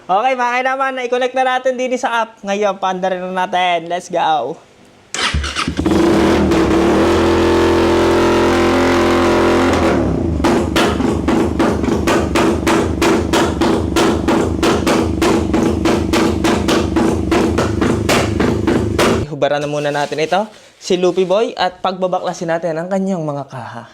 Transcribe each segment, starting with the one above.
Okay, mga naman, i-connect na natin din sa app. Ngayon, paandarin na natin. Let's go. Hubaran na muna natin ito, si Loopy Boy, at pagbabaklasin natin ang kanyang mga kaha.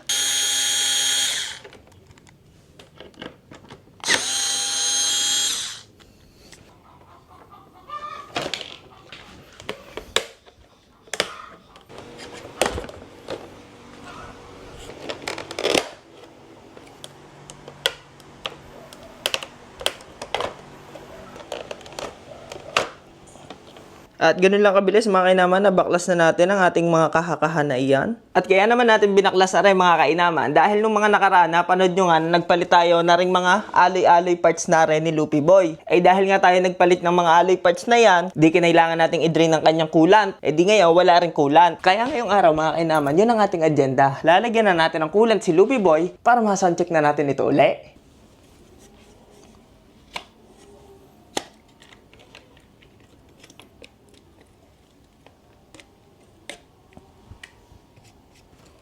At ganun lang kabilis mga kainaman, nabaklas na natin ang ating mga kahakahan na iyan. At kaya naman natin binaklas na rin mga kainaman dahil nung mga nakaraan, napanood nyo nga, nagpalit tayo na rin mga alloy parts na rin ni Loopy Boy. Eh dahil nga tayo nagpalit ng mga alloy parts na yan, di kinailangan nating i-drain ng kanyang coolant. Eh di ngayon, wala rin coolant. Kaya ngayong araw mga kainaman, yun ang ating agenda. Lalagyan na natin ng coolant si Loopy Boy para ma-soundcheck na natin ito uli.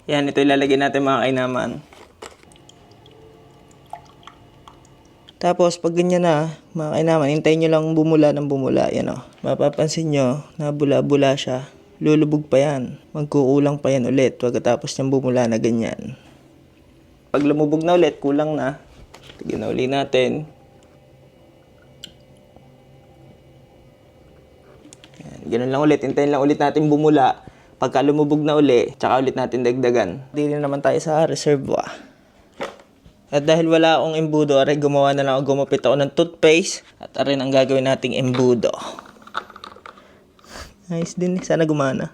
Yan, ito ilalagay natin mga kainaman. Tapos, pag ganyan na, mga kainaman, hintayin nyo lang bumula ng bumula. Yan o. Mapapansin nyo, nabula-bula siya. Lulubog pa yan. Magkukulang pa yan ulit. Pagkatapos niyang bumula na ganyan. Pag lumubog na ulit, kulang na. Tignan na ulit natin. Yan, ganun lang ulit. Hintayin lang ulit natin bumula. Pagka lumubog na uli, tsaka ulit natin dagdagan. Dili naman tayo sa reservoir. At dahil wala akong embudo, aray gumawa na lang ako, gumupit ako ng toothpaste. At aray ang gagawin nating embudo. Nice din, sana gumana.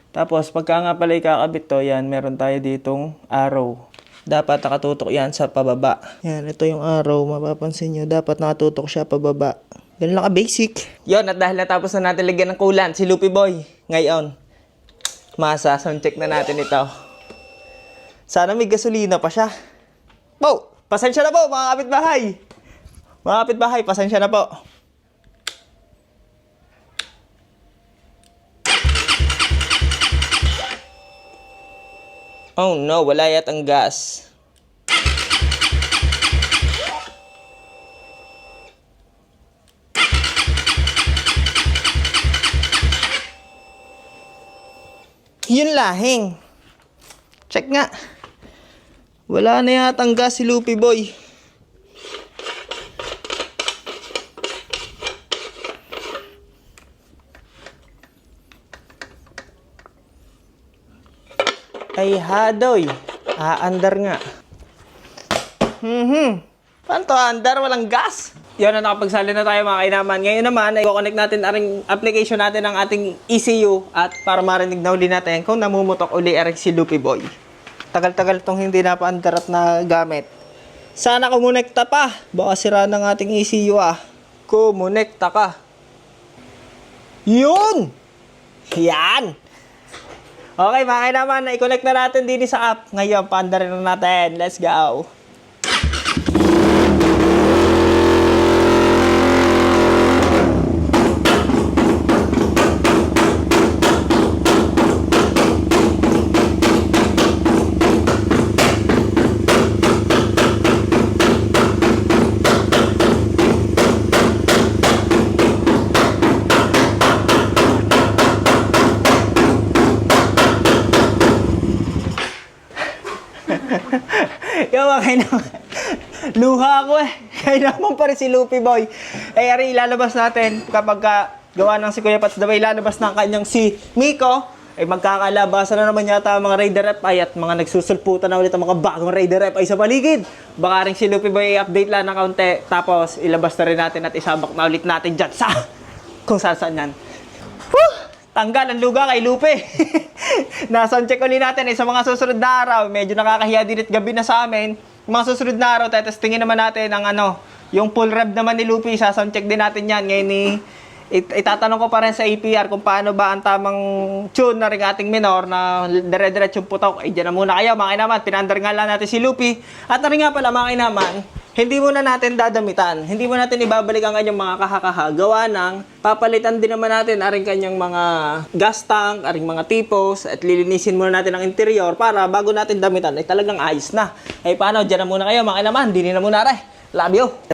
Tapos, pagka nga pala ikakabit to, yan, meron tayo ditong arrow. Dapat nakatutok yan sa pababa. Yan, ito yung arrow. Mapapansin nyo, dapat nakatutok siya pababa. Ganun lang ka-basic. Yon, at dahil natapos na natin lagyan ng coolant si Loopy Boy. Ngayon, soundcheck na natin ito. Sana may gasolina pa siya. Po, pasensya na po mga kapitbahay. Mga kapitbahay, pasensya na po. Oh no, wala yatang gas. Yun lahing. Check nga. Wala na yatang gas si Loopy Boy. Ay hadoy, aandar nga. Paano to aandar? Walang gas. Yun na, nakapagsali na tayo mga kainaman. Ngayon naman, ay i-connect natin ang application natin ng ating ECU at para marinig na uli natin kung namumutok uli si Loopy Boy. Tagal-tagal itong hindi napaandar at na gamit. Sana kumonekta pa. Baka sira ng ating ECU ah. Kumonekta ka. Yun! Yan! Okay, mga kainaman, i-connect na natin din sa app. Ngayon, paandarin na natin. Let's go! Yung mga kainaman, luha ako eh. Kainaman pa rin si Loopy Boy. Eh, ari, ilalabas natin kapag gawa ng si Kuya Pats Dabay, ilalabas ng kanyang si Miko. Eh, magkakalabasan na naman yata ang mga Raider Rep ay at mga nagsusulputan na ulit ang mga bagong Raider Rep ay sa paligid. Baka rin si Loopy Boy i-update lang ng kaunti. Tapos, ilabas na rin natin at isabak na ulit natin dyan sa kung saan yan. Woo! Tanggal ang luga kay Loopy. Nasoundcheck ulit natin sa mga susunod na araw. Medyo nakakahiya din at gabi na sa amin. Mga susunod na araw, testingin naman natin ang yung full rev naman ni Loopy. Sasoundcheck din natin yan. Ngayon itatanong ko pa rin sa APR kung paano ba ang tamang tune na ring ating minor na dire-diretsong putok. Ay, dyan na muna kayo mga kinaman. Pinandar nga lang natin si Lupi. At na rin nga pala mga kinaman, hindi muna natin dadamitan. Hindi mo natin ibabalik ang kanyang mga kahakaha. Gawa ng papalitan din naman natin aring kanyang mga gas tank, aring mga tipos, at lilinisin muna natin ang interior para bago natin damitan ay talagang ayos na. Ay paano, dyan na muna kayo mga kinaman. Dini na muna rin. Love you!